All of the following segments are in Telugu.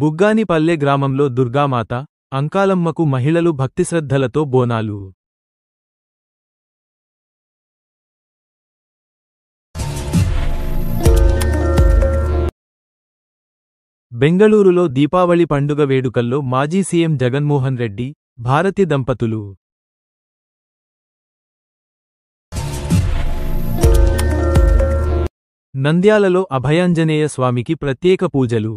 బుగ్గానిపల్లె గ్రామంలో దుర్గామాత, అంకాలమ్మకు మహిళలు భక్తిశ్రద్ధలతో బోనాలు. బెంగళూరులో దీపావళి పండుగ వేడుకల్లో మాజీ సీఎం జగన్మోహన్ రెడ్డి, భారతి దంపతులు. నంద్యాలలో అభయాంజనేయ స్వామికి ప్రత్యేక పూజలు.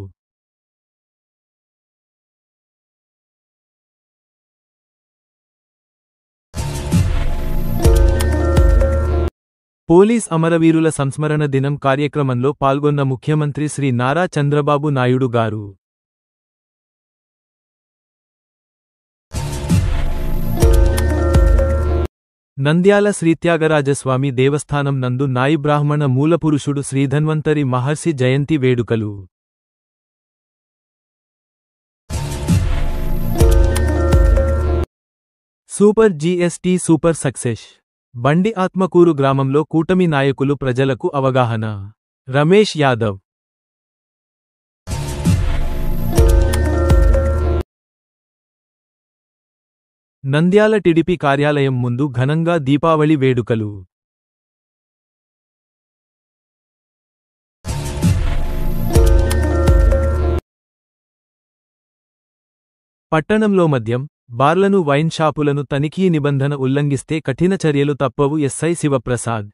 పోలీస్ అమరవీరుల సంస్మరణ దినం కార్యక్రమంలో పాల్గొన్న ముఖ్యమంత్రి శ్రీ నారా చంద్రబాబు నాయుడు గారు. నంద్యాల శ్రీత్యాగరాజస్వామి దేవస్థానం నందు నాయి బ్రాహ్మణ మూలపురుషుడు శ్రీధన్వంతరి మహర్షి జయంతి వేడుకలు. Super GST super success. బండి ఆత్మకూరు గ్రామంలో కూటమి నాయకులు ప్రజలకు అవగాహన. రమేష్ యాదవ్. నంద్యాల టీడీపీ కార్యాలయం ముందు ఘనంగా దీపావళి వేడుకలు. పట్టణంలో మద్యం, బార్లను, వైన్ షాపులను తనిఖీ నిబంధన ఉల్లంఘిస్తే కఠిన చర్యలు తప్పవు. ఎస్ఐ శివప్రసాద్.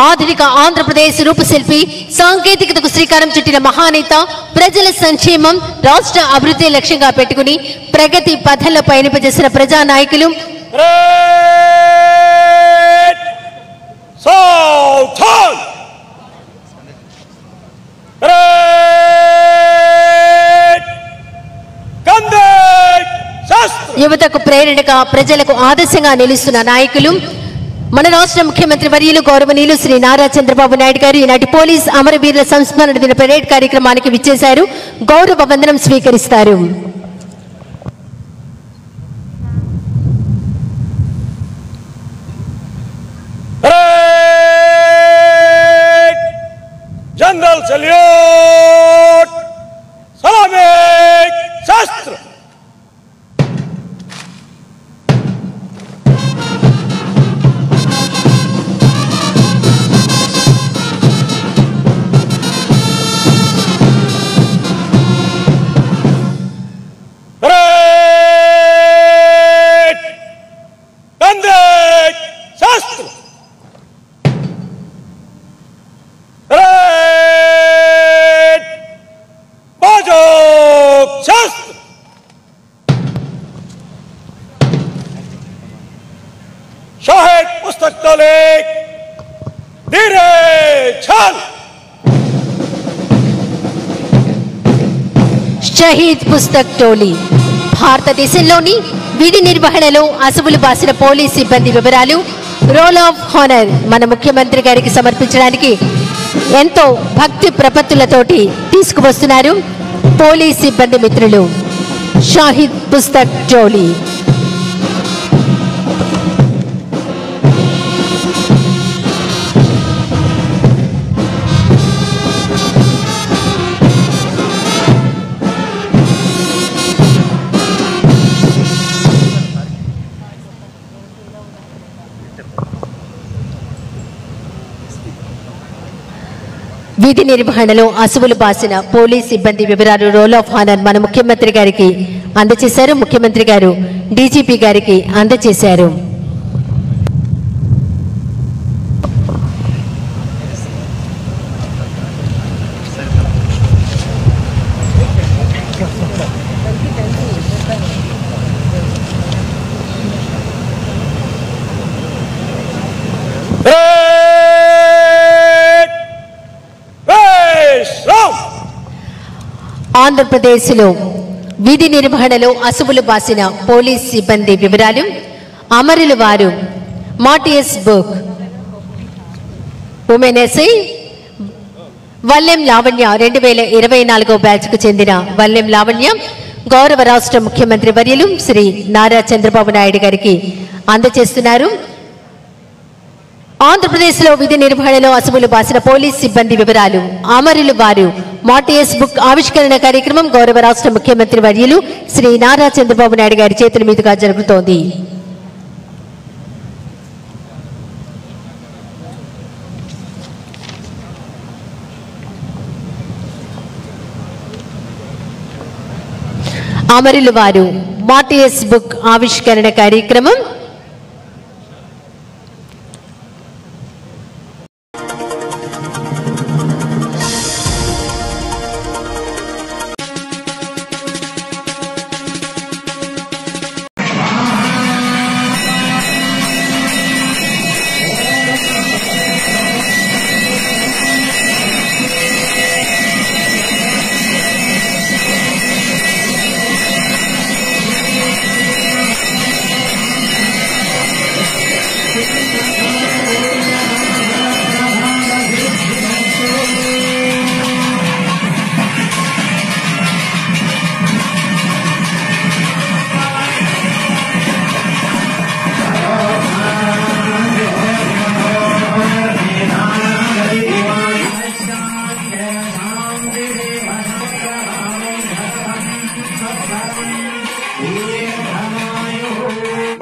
ఆధునిక ఆంధ్రప్రదేశ్ రూపశిల్పి సాంకేతికతకు శ్రీకారం చుట్టిన మహానేత ప్రజల సంక్షేమం రాష్ట్ర అభివృద్ధి లక్ష్యంగా పెట్టుకుని ప్రగతి పథంలో పయనింపజేసిన ప్రజానాయకులు యువతకు ప్రేరణగా ప్రజలకు ఆదర్శంగా నిలుస్తున్న నాయకులు మన రాష్ట్ర ముఖ్యమంత్రి వర్యులు గౌరవనీయులు శ్రీ నారా చంద్రబాబు నాయుడు గారు ఈనాటి పోలీస్ అమరవీరుల సంస్మరణ దిన పరేడ్ కార్యక్రమానికి విచ్చేశారు. గౌరవ వందనం స్వీకరిస్తారు. జనరల్ సల్యూట్ సలామే శాస్త్ర शाहिद पुस्तक टोली धीरे छल షహీద్ పుస్తక్ టోలీ భారతదేశంలోని విధి నిర్వహణలో అసువులు బాసిన పోలీస్ సిబ్బంది వివరాలు రోల్ ఆఫ్ హానర్ మన ముఖ్యమంత్రి గారికి సమర్పించడానికి ఎంతో భక్తి ప్రపత్తులతోటి తీసుకువస్తున్నారు పోలీస్ సిబ్బంది మిత్రులు. షహీద్ పుస్తక్ టోలీ విధి నిర్వహణలో అసువులు బాసిన పోలీస్ సిబ్బంది వివరాలు రోల్ ఆఫ్ హానర్ మన ముఖ్యమంత్రి గారికి అందజేశారు. ముఖ్యమంత్రి గారు డీజీపీ గారికి అందజేశారు. ఆంధ్రప్రదేశ్లో విధి నిర్వహణలో అసువులు బాసిన పోలీస్ సిబ్బంది వివరాలు అమరుల వారు martyrs book women SI Vallem Lavanya 2024 బ్యాచ్కు చెందిన వల్లెం లావణ్య గౌరవ రాష్ట్ర ముఖ్యమంత్రి వర్యులు శ్రీ నారా చంద్రబాబు నాయుడు గారికి అందజేస్తున్నారు. ఆంధ్రప్రదేశ్లో విధి నిర్వహణలో అసువులు బాసిన పోలీస్ సిబ్బంది వివరాలు అమరులు వారు మార్టియస్ బుక్ ఆవిష్కరణ కార్యక్రమం గౌరవ రాష్ట్ర ముఖ్యమంత్రి వర్యులు శ్రీ నారా చంద్రబాబు నాయుడు గారి చేతుల మీదుగా జరుగుతోంది. అమరులు వారు మార్టియస్ బుక్ ఆవిష్కరణ కార్యక్రమం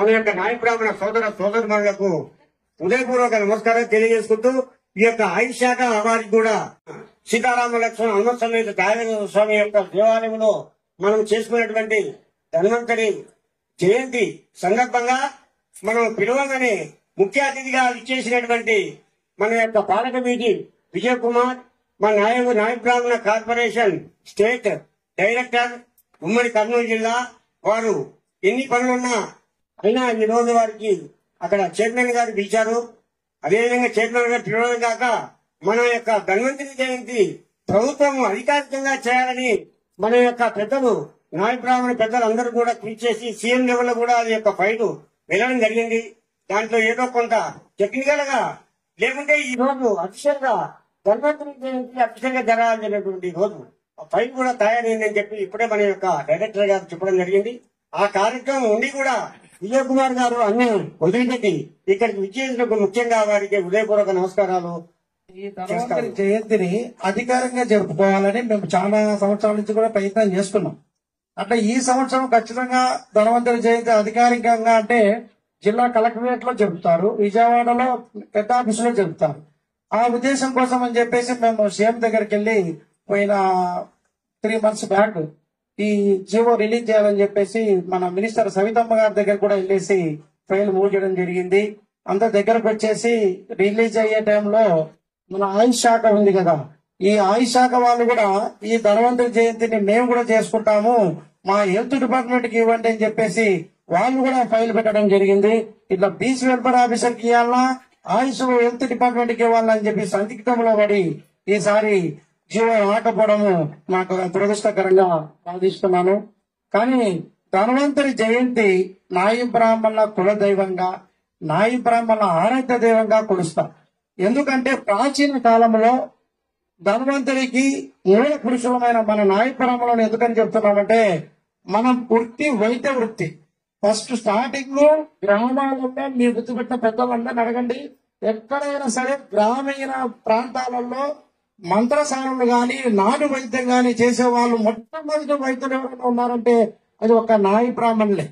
మన యొక్క నాయ బ్రాహ్మణ సోదరులకు హృదయపూర్వక నమస్కారం తెలియజేసుకుంటూ ఈ యొక్క ఆయుష్ శాఖ వారికి కూడా సీతారామ లక్ష్మణ హనుమ సమేత తారక స్వామి యొక్క దేవాలయంలో మనం చేసుకున్నటువంటి ధన్వంతరి జయంతి సందర్భంగా మనం పిలవగానే ముఖ్య అతిథిగా ఇచ్చేసినటువంటి మన యొక్క పాలక వీధి విజయ్ కుమార్ మన నాయ బ్రాహ్మణ కార్పొరేషన్ స్టేట్ డైరెక్టర్ ఉమ్మడి కర్నూలు జిల్లా వారు ఎన్ని పనులున్నా అయినా ఈ రోజు వారికి అక్కడ చైర్మన్ గారు పిలిచారు. అదేవిధంగా చైర్మన్ గారు పిలవడం కాక మన యొక్క ధన్వంతరి జయంతి ప్రభుత్వం అధికారికంగా చేయాలని మన యొక్క పెద్దలు నాయ బ్రాహ్మణ పెద్దలు అందరూ కూడా కృషి చేసి సీఎం లెవెల్ లో కూడా అది యొక్క ఫైల్ వెళ్ళడం జరిగింది. దాంట్లో ఏదో కొంత టెక్నికల్ గా లేకుంటే ఈ రోజు అఫీషియల్ గా ధన్వంతరి జయంతి అఫీషియల్ గా జరగాలనేటువంటి రోజు ఫైల్ కూడా తయారైందని చెప్పి ఇప్పుడే మన యొక్క డైరెక్టర్ గారు చెప్పడం జరిగింది. ఆ కార్యక్రమం ఉండి కూడా విజయ్ కుమార్ గారు అన్ని వదిలిపెట్టి ఇక్కడికి విచ్చేసినప్పుడు ముఖ్యంగా వారికి హృదయపూర్వక నమస్కారాలు. ఈ ధన్వంతరి జయంతిని అధికారంగా జరుపుకోవాలని మేము చాలా సంవత్సరాల నుంచి కూడా ప్రయత్నం చేస్తున్నాం. అంటే ఈ సంవత్సరం ఖచ్చితంగా ధన్వంతరి జయంతి అధికారికంగా అంటే జిల్లా కలెక్టరేట్ లో జరుపుతారు, విజయవాడలో పెద్ద ఆఫీసులో జరుపుతారు. ఆ ఉద్దేశం కోసం అని చెప్పేసి మేము సీఎం దగ్గరికి వెళ్ళి పోయిన 3 months బ్యాక్ ఈ జీవో రిలీజ్ చేయాలని చెప్పేసి మన మినిస్టర్ సవితమ్మ గారి దగ్గర కూడా వెళ్ళేసి ఫైల్ మూవ్ చేయడం జరిగింది. అంత దగ్గరకు వచ్చేసి రిలీజ్ అయ్యే టైంలో మన ఆయుష్ శాఖ ఉంది కదా, ఈ ఆయుష్ శాఖ వాళ్ళు కూడా ఈ ధన్వంతరి జయంతిని మేము కూడా చేసుకుంటాము, మా హెల్త్ డిపార్ట్మెంట్ కి ఇవ్వండి అని చెప్పేసి వాళ్ళు కూడా ఫైల్ పెట్టడం జరిగింది. ఇట్లా బీచ్ వెల్ఫేర్ ఆఫీసర్ కి ఇవ్వాలా, ఆయుష్ హెల్త్ డిపార్ట్మెంట్ కి ఇవ్వాలని చెప్పి సందిగ్ధంలో పడి ఈసారి జీవో ఆకపోవడము నాకు దురదృష్టకరంగా బాధిస్తున్నాను. కానీ ధన్వంతరి జయంతి నాయి బ్రాహ్మణుల కులదైవంగా, నాయి బ్రాహ్మణుల ఆరాధ్య దైవంగా కొలుస్తాం. ఎందుకంటే ప్రాచీన కాలంలో ధన్వంతరికి మూల పురుషులమైన మన నాయ బ్రాహ్మణులను ఎందుకని చెప్తున్నామంటే మనం వృత్తి వైద్య వృత్తి. ఫస్ట్ స్టార్టింగ్ లో గ్రామాలలో మీ గుర్తుపెట్టిన పెద్దలందరినీ అడగండి, ఎక్కడైనా సరే గ్రామీణ ప్రాంతాలలో మంత్రసానులు గాని నాడు వైద్యం గాని చేసే వాళ్ళు మొట్టమొదటి వైద్యులు ఎవరైనా ఉన్నారంటే అది ఒక నాయ బ్రాహ్మణులే.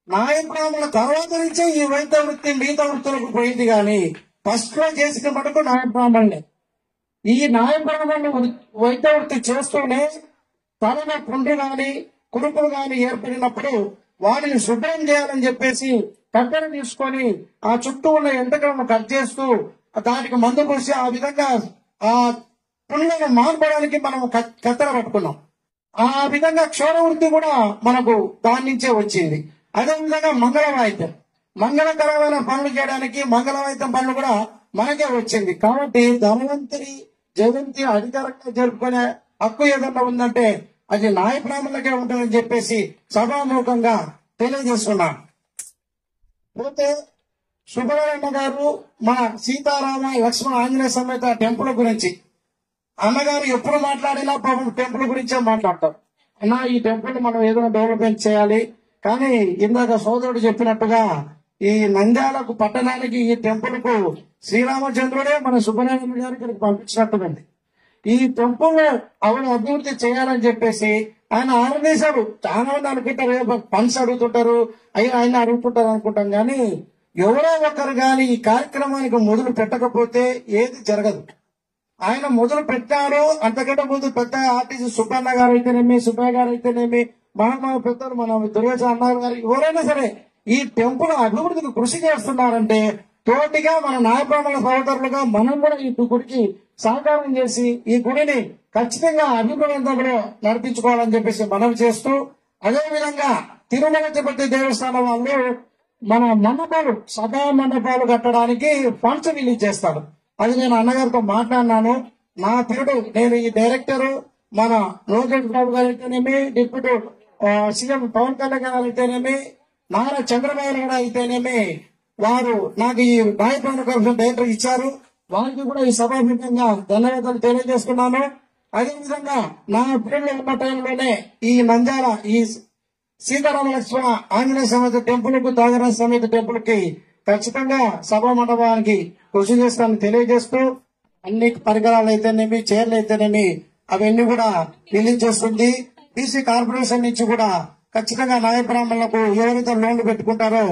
నాయ బ్రాహ్మణుల తర్వాత నుంచే ఈ వైద్య వృత్తి మిగతా వృత్తులకు పోయింది. కానీ ఫస్ట్ లో చేసిన మటుకు నాయ బ్రాహ్మణులే. ఈ న్యాయబ్రాహ్మణులు వైద్య వృత్తి చేస్తూనే తలన పుండు గాని కురుపులు గాని ఏర్పడినప్పుడు వాటిని శుభ్రం చేయాలని చెప్పేసి కట్టెన తీసుకొని ఆ చుట్టూ ఉన్న ఎంటకలను కట్ చేస్తూ దానికి మందు పోసి ఆ విధంగా ఆ పుండ్లను మాన్పడానికి మనం కత్తెర పట్టుకున్నాం. ఆ విధంగా క్షౌర వృత్తి కూడా మనకు దాని నుంచే వచ్చింది. అదేవిధంగా మంగళ వాయిద్యం, మంగళకరమైన పనులు చేయడానికి మంగళ వాయిద్యం పనులు కూడా మనకే వచ్చింది. కాబట్టి ధన్వంతరి జయంతి అధికారంగా జరుపుకునే హక్కు ఏదన్నా ఉందంటే అది నాయ బ్రాహ్మణులకే ఉంటుందని చెప్పేసి సభాముఖంగా తెలియజేస్తున్నా. పోతే సుబ్రహ్మణ్య గారు మన సీతారామ లక్ష్మణ ఆంజనేయ సమేత టెంపుల్ గురించి అన్నగారు ఎప్పుడు మాట్లాడినా పాపం టెంపుల్ గురించే మాట్లాడతారు. అన్న ఈ టెంపుల్ మనం ఏదైనా డెవలప్మెంట్ చేయాలి, కానీ ఇందాక సోదరుడు చెప్పినట్టుగా ఈ నంద్యాలకు పట్టణానికి ఈ టెంపుల్ కు శ్రీరామచంద్రుడే మన సుబ్రహ్మణ్య గారు ఇక్కడికి పంపించినట్టుంది. ఈ టెంపుల్ అభివృద్ధి చేయాలని చెప్పేసి ఆయన ఆర్గనైజర్ చాలా మంది అనుకుంటారు, ఫండ్స్ అడుగుతుంటారు, ఆయన అడుగుతుంటారు అనుకుంటాం. కానీ ఎవరో ఒకరు కానీ ఈ కార్యక్రమానికి మొదలు పెట్టకపోతే ఏది జరగదు. ఆయన మొదలు పెట్టారు. అంతకంటే ముందు పెద్ద ఆర్టిస్ట్ సుబ్బన్న గారు అయితేనేమి, సుబ్బయ్య గారు అయితేనేమి, మహా పెద్దలు మన దుర్గేశ అన్నారు గారు, ఎవరైనా సరే ఈ టెంపుల్ అభివృద్ధికి కృషి చేస్తున్నారంటే తోటిగా మన నాయబ్రాహ్మణ సహోదరులుగా మనం కూడా ఈ గుడికి సహకారం చేసి ఈ గుడిని ఖచ్చితంగా అభివృద్ధిలో నడిపించుకోవాలని చెప్పేసి మనవి చేస్తూ, అదేవిధంగా తిరుమల తిరుపతి దేవస్థానం వాళ్ళు మన మండపాలు సభా మండపాలు కట్టడానికి ఫండ్స్ రిలీజ్ చేస్తారు. అది నేను అన్నగారితో మాట్లాడినాను. నా పేరు నేను ఈ డైరెక్టర్ మన లోకేష్ బాబు గారు అయితేనేమి, డిప్యూటీ సీఎం పవన్ కళ్యాణ్ గారు అయితేనేమి, నారా చంద్రబాబు నాయుడు అయితేనేమి, వారు నాకు ఈ నాయకుల కమిషన్ డైరెక్టర్ ఇచ్చారు. వారికి కూడా ఈ సభాముఖంగా ధన్యవాదాలు తెలియజేస్తున్నాను. అదేవిధంగా నా పీరియడ్ ఉన్న టైంలోనే ఈ నంద్యాల ఈ సీతారామ లక్ష్మణ ఆంజనేయ సమేత టెంపుల్ కు త్యాగరాజ సమేత టెంపుల్ కి ఖచ్చితంగా సభా మండపానికి కృషి చేస్తానని తెలియజేస్తూ, అన్ని పరికరాలు అయితేనేమి, చైర్లు అయితేనేమి అవన్నీ కూడా రిలీజ్ చేస్తుంది. బీసీ కార్పొరేషన్ నుంచి కూడా ఖచ్చితంగా నాయ బ్రాహ్మణులకు ఎవరైతే లోన్లు పెట్టుకుంటారో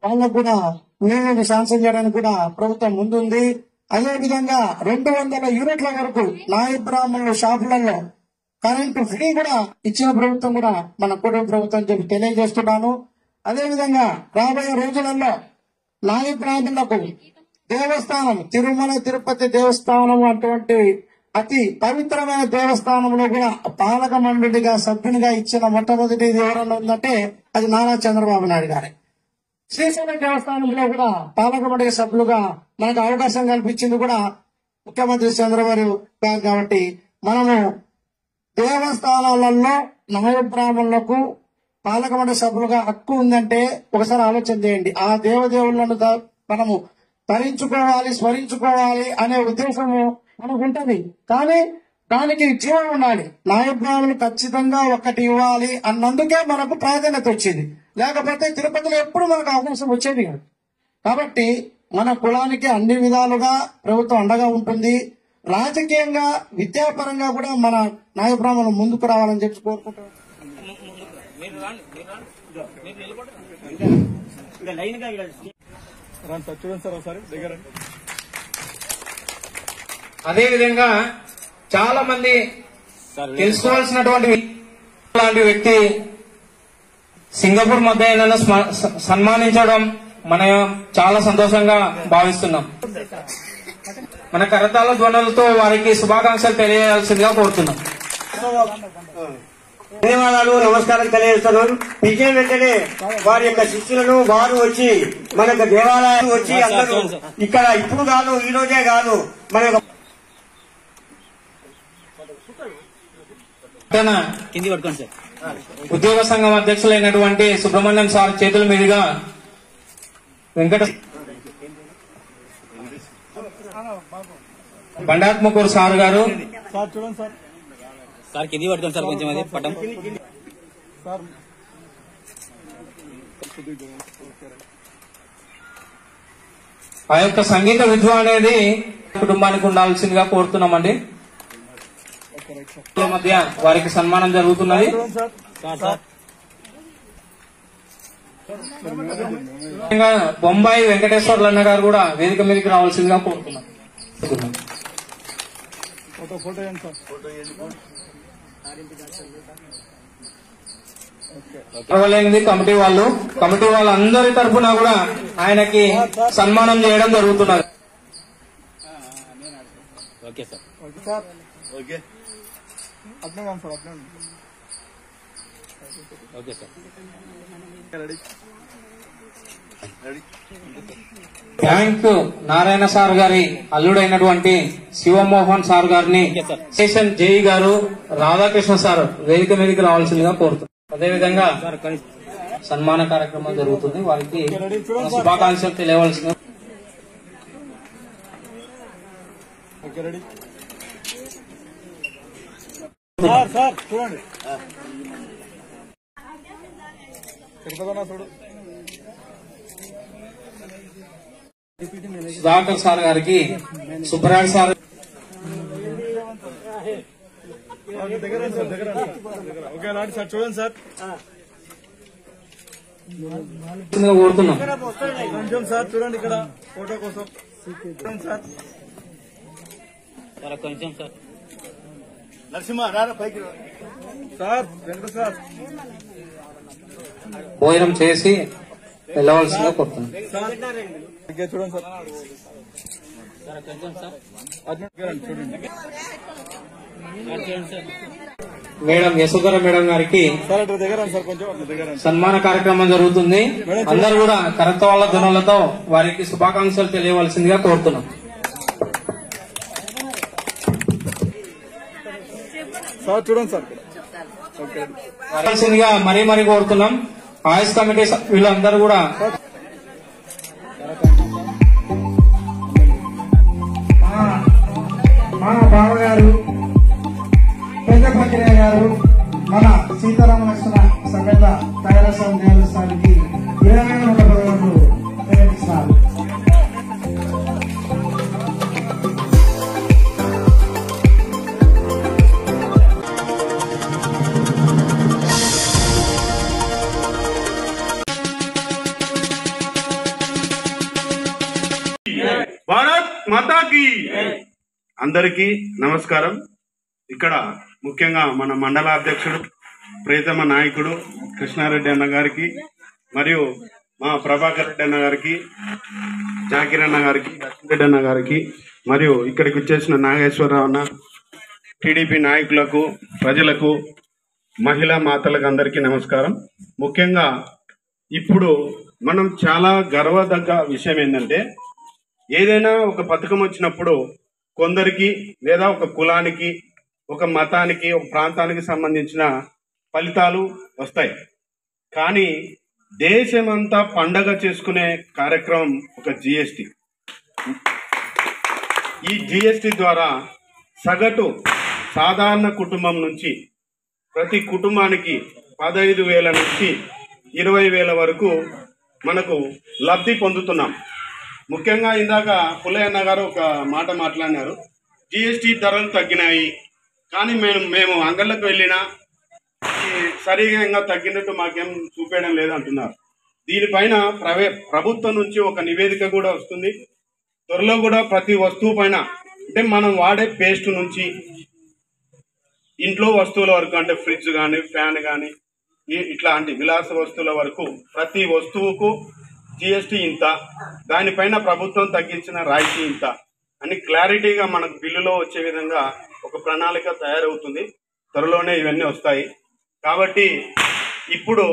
వాళ్ళకు కూడా లోన్లను శాంక్షన్ చేయడానికి కూడా ప్రభుత్వం ముందుంది. అదేవిధంగా 200 యూనిట్ల వరకు నాయ బ్రాహ్మణుల షాపులలో కరెంటు ఫ్రీ కూడా ఇచ్చిన ప్రభుత్వం కూడా మన కుటుంబ ప్రభుత్వం చెప్పి తెలియజేస్తున్నాను. అదేవిధంగా రాబోయే రోజులలో నాయ బ్రాహ్మణులకు దేవస్థానం తిరుమల తిరుపతి దేవస్థానం అటువంటి అతి పవిత్రమైన దేవస్థానంలో కూడా పాలక మండలిగా సభ్యునిగా ఇచ్చిన మొట్టమొదటి ఎవరన్నా ఉందంటే అది నారా చంద్రబాబు నాయుడు గారే. శ్రీశైలం దేవస్థానంలో కూడా పాలక మండలి సభ్యులుగా మనకు అవకాశం కల్పించింది కూడా ముఖ్యమంత్రి చంద్రబాబు గారు. కాబట్టి మనము దేవస్థానాలలో నాయ బ్రాహ్మణులకు పాలక మండలి సభ్యులుగా హక్కు ఉందంటే ఒకసారి ఆలోచన చేయండి. ఆ దేవదేవులను మనము తరించుకోవాలి, స్మరించుకోవాలి అనే ఉద్దేశము మనకు ఉంటది. కానీ దానికి జీవం ఉండాలి. నాయ బ్రాహ్మణులు ఖచ్చితంగా ఒకటి ఇవ్వాలి అన్నందుకే మనకు ప్రాధాన్యత వచ్చింది. లేకపోతే తిరుపతిలో ఎప్పుడు మనకు అవకాశం వచ్చేది కాదు. కాబట్టి మన కులానికి అన్ని విధాలుగా ప్రభుత్వం అండగా ఉంటుంది. రాజకీయంగా విద్యాపరంగా కూడా మన నాయ బ్రాహ్మణులు ముందుకు రావాలని చెప్పి కోరుకుంటున్నాం. అదేవిధంగా చాలా మంది తెలుసుకోవాల్సినటువంటి లాంటి వ్యక్తి సింగపూర్ మధ్య సన్మానించడం మనం చాలా సంతోషంగా భావిస్తున్నాం. మన కరతాళ ధ్వనులతో వారికి శుభాకాంక్షలు తెలియజేయాల్సిందిగా కోరుతున్నాం. ధన్యవాదాలు, నమస్కారం తెలియజేస్తున్నాను. పిలిచిన వెంటనే వారి యొక్క శిష్యులను వారు వచ్చి మన యొక్క దేవాలయాలు వచ్చి అందరూ ఇక్కడ ఇప్పుడు కాదు, ఈ రోజే కాదు, మన యొక్క ఉద్యోగ సంఘం అధ్యక్షులైనటువంటి సుబ్రహ్మణ్యం సార్ చేతుల మీదుగా బండాత్మకూరు సార్ గారు సార్ కింది పడుతుంది సార్ కొంచెం అది పటం ఆ యొక్క సంగీత విద్వ అనేది కుటుంబానికి ఉండాల్సిందిగా కోరుతున్నామండి. మధ్య వారికి సన్మానం జరుగుతున్నది. బొంబాయి వెంకటేశ్వర్లు అన్న గారు కూడా వేదిక మీదకి రావాల్సిందిగా కోరుతున్నాం. పర్వాలేదు కమిటీ వాళ్ళందరి తరఫున కూడా ఆయనకి సన్మానం చేయడం జరుగుతున్నది. Okay sir. Okay sir. Bank Narayana sir గారి అల్లుడైనటువంటి శివమోహన్ సార్ గారిని స్టేషన్ జేఈ గారు రాధాకృష్ణ సార్ వేదిక మీదకి రావాల్సిందిగా కోరుతున్నారు. అదేవిధంగా సన్మాన కార్యక్రమం జరుగుతుంది. వారికి శుభాకాంక్షలు తెలియవలసింది. సుధాకర్ సార్ గారికి సుబ్బరాజ్ సార్ చూడండి సార్, కోరుతున్నాం. కొంచెం సార్ చూడండి ఇక్కడ ఫోటో కోసం సార్. కొంచెం సార్. నరసింహ రారా పైకి సార్. వెంకట సార్ భోజనం చేసి వెళ్ళవలసిందిగా కోరుతున్నాం. చూడండి సార్. కొంచెం సార్. చూడండి మేడం యశోధర మేడం గారికి సార్. అటు దగ్గర సార్, కొంచెం అటు దగ్గర సన్మాన కార్యక్రమం జరుగుతుంది. అందరూ కూడా కరతాళ ధ్వనులతో వారికి శుభాకాంక్షలు తెలియవలసిందిగా కోరుతున్నాం. సార్ చూడండి సార్. కావాల్సిందిగా మరీ కోరుతున్నాం. ఆయుష్ కమిటీ వీళ్ళందరూ కూడా మా బావగారు పెద్ద పక్రియ గారు మన సీతారామ లక్ష్మణ సమేత కైలాసం దేవస్థానానికి 20,100 రూపాయలు ప్రకటిస్తున్నారు. భారత్ మాతాకి అందరికీ నమస్కారం. ఇక్కడ ముఖ్యంగా మన మండల అధ్యక్షుడు ప్రియతమ నాయకుడు కృష్ణారెడ్డి అన్న గారికి, మరియు మా ప్రభాకర్ రెడ్డి అన్న గారికి, జాకిర్ అన్న గారికి, రెడ్డి అన్న గారికి, మరియు ఇక్కడికి వచ్చేసిన నాగేశ్వరరావు అన్న, టీడీపీ నాయకులకు, ప్రజలకు, మహిళా మాతలకు అందరికీ నమస్కారం. ముఖ్యంగా ఇప్పుడు మనం చాలా గర్వదగ్గ విషయం ఏంటంటే, ఏదైనా ఒక పథకం వచ్చినప్పుడు కొందరికి లేదా ఒక కులానికి, ఒక మతానికి, ఒక ప్రాంతానికి సంబంధించిన ఫలితాలు వస్తాయి. కానీ దేశమంతా పండగ చేసుకునే కార్యక్రమం ఒక జిఎస్టి. ఈ జిఎస్టి ద్వారా సగటు సాధారణ కుటుంబం నుంచి ప్రతి కుటుంబానికి 15,000 నుంచి 20,000 వరకు మనకు లబ్ధి పొందుతున్నాం. ముఖ్యంగా ఇందాక పుల్లయ్యన్న గారు ఒక మాట మాట్లాడినారు, జిఎస్టి ధరలు తగ్గినాయి, కానీ మేము అంగళ్ళకు వెళ్ళినా సరిగా ఇంకా తగ్గినట్టు మాకేం చూపేయడం లేదు అంటున్నారు. దీనిపైన ప్రభుత్వం నుంచి ఒక నివేదిక కూడా వస్తుంది. త్వరలో కూడా ప్రతి వస్తువు పైన, అంటే మనం వాడే పేస్ట్ నుంచి ఇంట్లో వస్తువుల వరకు, అంటే ఫ్రిడ్జ్ కానీ, ఫ్యాన్ కానీ, ఇట్లాంటి విలాస వస్తువుల వరకు ప్రతి వస్తువుకు జిఎస్టి ఇంత, దానిపైన ప్రభుత్వం తగ్గించిన రాయితీ ఇంత అని క్లారిటీగా మనకు బిల్లులో వచ్చే విధంగా ఒక ప్రణాళిక తయారవుతుంది. త్వరలోనే ఇవన్నీ వస్తాయి. కాబట్టి ఇప్పుడు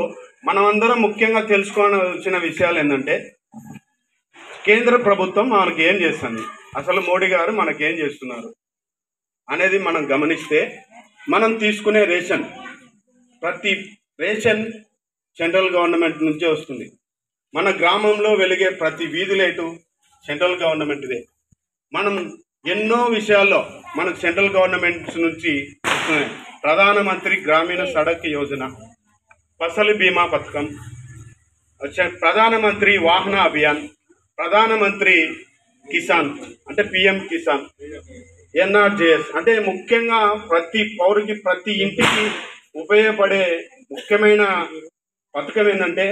మనమందరం ముఖ్యంగా తెలుసుకోవాల్సిన విషయాలు ఏంటంటే, కేంద్ర ప్రభుత్వం మనకి ఏం చేస్తుంది, అసలు మోడీ గారు మనకేం చేస్తున్నారు అనేది మనం గమనిస్తే, మనం తీసుకునే రేషన్, ప్రతి రేషన్ సెంట్రల్ గవర్నమెంట్ నుంచే వస్తుంది. మన గ్రామంలో వెలిగే ప్రతి వీధి లైటు సెంట్రల్ గవర్నమెంట్దే. మనం ఎన్నో విషయాల్లో మనకు సెంట్రల్ గవర్నమెంట్ నుంచి వస్తున్నాయి. ప్రధానమంత్రి గ్రామీణ సడక్ యోజన, ఫసల్ బీమా పథకం, ప్రధానమంత్రి వాహన అభియాన్, ప్రధానమంత్రి కిసాన్ అంటే పిఎం కిసాన్, ఎన్ఆర్జేఎస్ అంటే ముఖ్యంగా ప్రతి పౌరుకి, ప్రతి ఇంటికి ఉపయోగపడే ముఖ్యమైన పథకం ఏంటంటే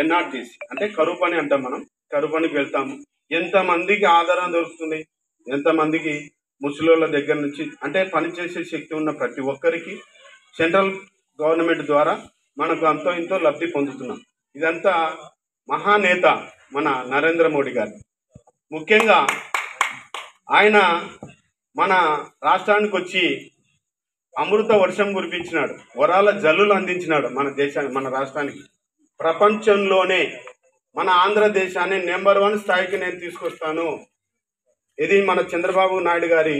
ఎన్ఆర్జీసీ అంటే కరువు పని అంటాం. మనం కరువు పనికి వెళ్తాము, ఎంతమందికి ఆధారం దొరుకుతుంది, ఎంతమందికి ముసలోళ్ళ దగ్గర నుంచి అంటే పనిచేసే శక్తి ఉన్న ప్రతి ఒక్కరికి సెంట్రల్ గవర్నమెంట్ ద్వారా మనకు అంతో ఇంతో లబ్ధి పొందుతున్నాం. ఇదంతా మహానేత మన నరేంద్ర మోడీ గారు. ముఖ్యంగా ఆయన మన రాష్ట్రానికి వచ్చి అమృత వర్షం కురిపించినాడు, వరాల జల్లులు అందించినాడు మన రాష్ట్రానికి. ప్రపంచంలోనే మన ఆంధ్రదేశాన్ని నెంబర్ 1 స్థాయికి నేను తీసుకొస్తాను. ఇది మన చంద్రబాబు నాయుడు గారి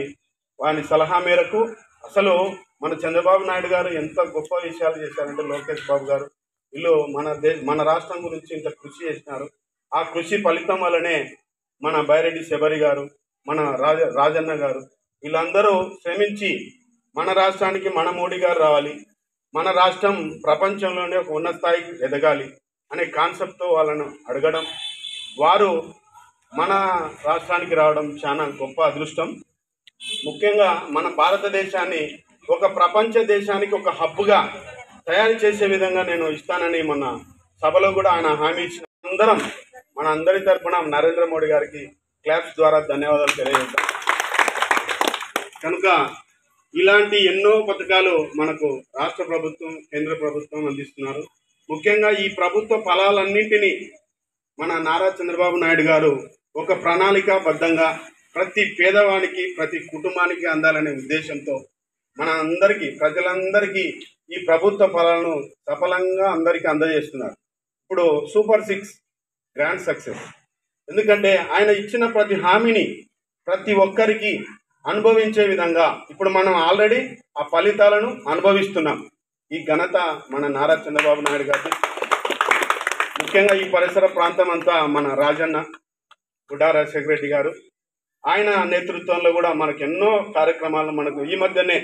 వారి సలహా మేరకు. అసలు మన చంద్రబాబు నాయుడు గారు ఎంత గొప్ప విషయాలు చేశారంటే, లోకేష్ బాబు గారు వీళ్ళు మన రాష్ట్రం గురించి ఇంత కృషి చేసినారు. ఆ కృషి ఫలితం వల్లనే మన బైరెడ్డి శబరి గారు, మన రాజన్న గారు వీళ్ళందరూ శ్రమించి మన రాష్ట్రానికి మన మోడీ గారు రావాలి, మన రాష్ట్రం ప్రపంచంలోనే ఒక ఉన్నత స్థాయికి ఎదగాలి అనే కాన్సెప్ట్తో వాళ్ళను అడగడం, వారు మన రాష్ట్రానికి రావడం చాలా గొప్ప అదృష్టం. ముఖ్యంగా మన భారతదేశాన్ని ఒక ప్రపంచ దేశానికి ఒక హబ్గా తయారు చేసే విధంగా నేను ఇస్తానని మన సభలో కూడా ఆయన హామీ ఇచ్చిన అందరం మన అందరి తరఫున నరేంద్ర మోడీ గారికి క్లాప్స్ ద్వారా ధన్యవాదాలు తెలియజేస్తాం. కనుక ఇలాంటి ఎన్నో పథకాలు మనకు రాష్ట్ర ప్రభుత్వం, కేంద్ర ప్రభుత్వం అందిస్తున్నారు. ముఖ్యంగా ఈ ప్రభుత్వ ఫలాలన్నింటినీ మన నారా చంద్రబాబు నాయుడు గారు ఒక ప్రణాళికాబద్ధంగా ప్రతి పేదవానికి, ప్రతి కుటుంబానికి అందాలనే ఉద్దేశంతో మన అందరికీ, ప్రజలందరికీ ఈ ప్రభుత్వ ఫలాలను సఫలంగా అందరికీ అందజేస్తున్నారు. ఇప్పుడు సూపర్ 6 గ్రాండ్ సక్సెస్. ఎందుకంటే ఆయన ఇచ్చిన ప్రతి హామీని ప్రతి ఒక్కరికి అనుభవించే విధంగా ఇప్పుడు మనం ఆల్రెడీ ఆ ఫలితాలను అనుభవిస్తున్నాం. ఈ ఘనత మన నారా చంద్రబాబు నాయుడు గారి. ముఖ్యంగా ఈ పరిసర ప్రాంతం అంతా మన రాజన్న, గుడ్డా రాజశేఖర రెడ్డి గారు, ఆయన నేతృత్వంలో కూడా మనకు ఎన్నో కార్యక్రమాలు మనకు ఈ మధ్యనే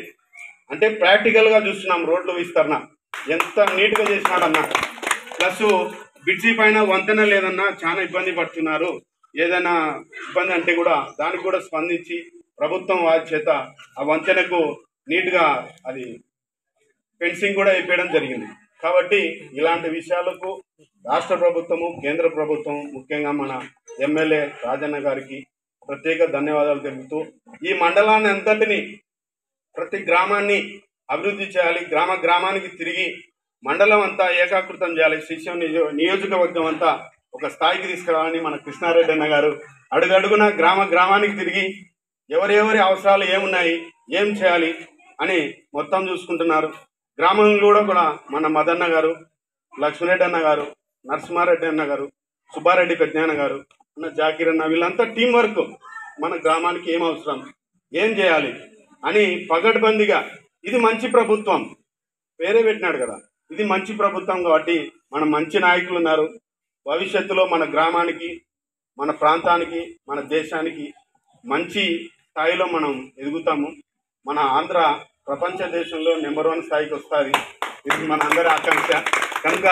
అంటే ప్రాక్టికల్గా చూస్తున్నాం. రోడ్లు విస్తరణ ఎంత నీట్గా చేసినాడన్నా, ప్లస్ బ్రిడ్జి పైన వంతెన లేదన్నా చాలా ఇబ్బంది పడుతున్నారు. ఏదైనా ఇబ్బంది అంటే కూడా దానికి కూడా స్పందించి ప్రభుత్వం వారి చేత ఆ వంతెనకు నీట్గా అది ఫెన్సింగ్ కూడా వేయడం జరిగింది. కాబట్టి ఇలాంటి విషయాలకు రాష్ట్ర ప్రభుత్వము, కేంద్ర ప్రభుత్వం, ముఖ్యంగా మన ఎమ్మెల్యే రాజన్న గారికి ప్రత్యేక ధన్యవాదాలు తెలుపుతూ ఈ మండలాన్ని అంతటిని, ప్రతి గ్రామాన్ని అభివృద్ధి చేయాలి. గ్రామానికి తిరిగి మండలం అంతా ఏకాకృతం చేయాలి. శ్రీశైలం నియోజకవర్గం అంతా ఒక స్థాయికి తీసుకురావాలని మన కృష్ణారెడ్డి అన్న గారు అడుగడుగున గ్రామానికి తిరిగి ఎవరెవరి అవసరాలు ఏమున్నాయి, ఏం చేయాలి అని మొత్తం చూసుకుంటున్నారు. గ్రామంలో కూడా మన మదన్న గారు, లక్ష్మీరెడ్డి అన్న గారు, నరసింహారెడ్డి అన్న గారు, సుబ్బారెడ్డి పెద్దనాన్న గారు, అన్న జాకీర్ అన్న, వీళ్ళంతా టీం వర్క్. మన గ్రామానికి ఏం అవసరం, ఏం చేయాలి అని పగడ్బందీగా, ఇది మంచి ప్రభుత్వం పేరే పెట్టినాడు కదా, ఇది మంచి ప్రభుత్వం కాబట్టి మన మంచి నాయకులు ఉన్నారు. భవిష్యత్తులో మన గ్రామానికి, మన ప్రాంతానికి, మన దేశానికి మంచి స్థాయిలో మనం ఎదుగుతాము. మన ఆంధ్ర ప్రపంచ దేశంలో నెంబర్ 1 స్థాయికి వస్తుంది. ఇది మన అందరి ఆకాంక్ష. కనుక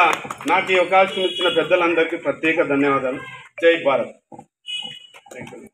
నాకు ఈ అవకాశం ఇచ్చిన పెద్దలందరికీ ప్రత్యేక ధన్యవాదాలు. జై భారత్. Thank you.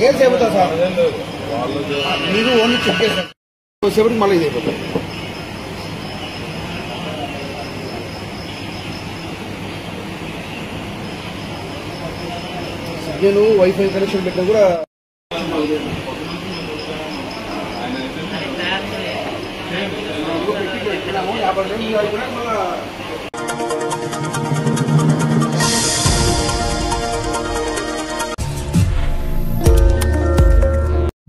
ఏం చెబుతా సార్ మీరు ఓన్లీ చెక్ చేశారు సేపటికి మళ్ళీ ఇది అయిపోతుంది. నేను వైఫై కనెక్షన్ పెట్టినా కూడా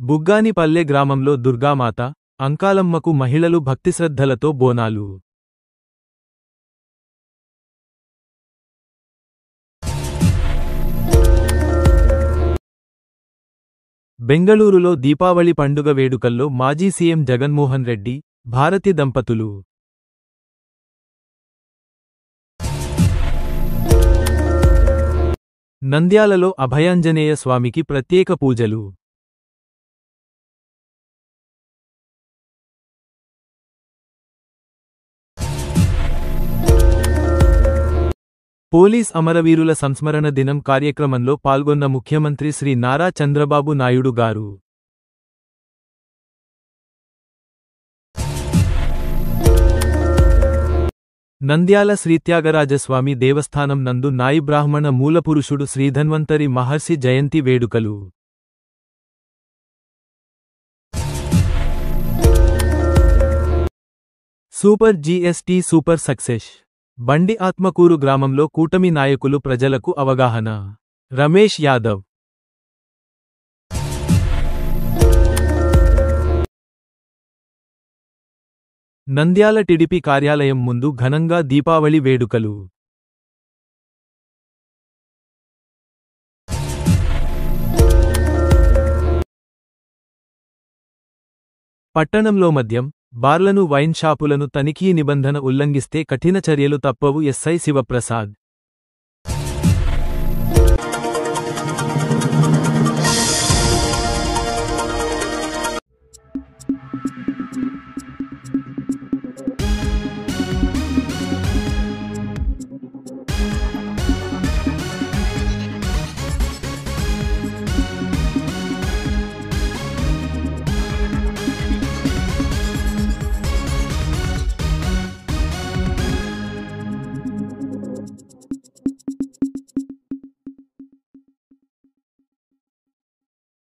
బుగ్గానిపల్లె గ్రామంలో దుర్గామాత, అంకాలమ్మకు మహిళలు భక్తిశ్రద్ధలతో బోనాలు. బెంగళూరులో దీపావళి పండుగ వేడుకల్లో మాజీ సీఎం జగన్మోహన్ రెడ్డి, భారతి దంపతులు. నంద్యాలలో అభయాంజనేయ స్వామికి ప్రత్యేక పూజలు. పోలీస్ అమరవీరుల సంస్మరణ దినం కార్యక్రమంలో పాల్గొన్న ముఖ్యమంత్రి శ్రీ నారా చంద్రబాబు నాయుడు గారు. నంద్యాల శ్రీత్యాగరాజస్వామి దేవస్థానం నందు నాయి బ్రాహ్మణ మూలపురుషుడు శ్రీధన్వంతరి మహర్షి జయంతి వేడుకలు. Super GST super success. బండి ఆత్మకూరు గ్రామంలో కూటమి నాయకులు ప్రజలకు అవగాహన. రమేష్ యాదవ్. నంద్యాల టీడీపీ కార్యాలయం ముందు ఘనంగా దీపావళి వేడుకలు. పట్టణంలో మద్యం, బార్లను వైన్ షాపులను తనిఖీ నిబంధన ఉల్లంఘిస్తే కఠిన చర్యలు తప్పవు. ఎస్ఐ శివప్రసాద్.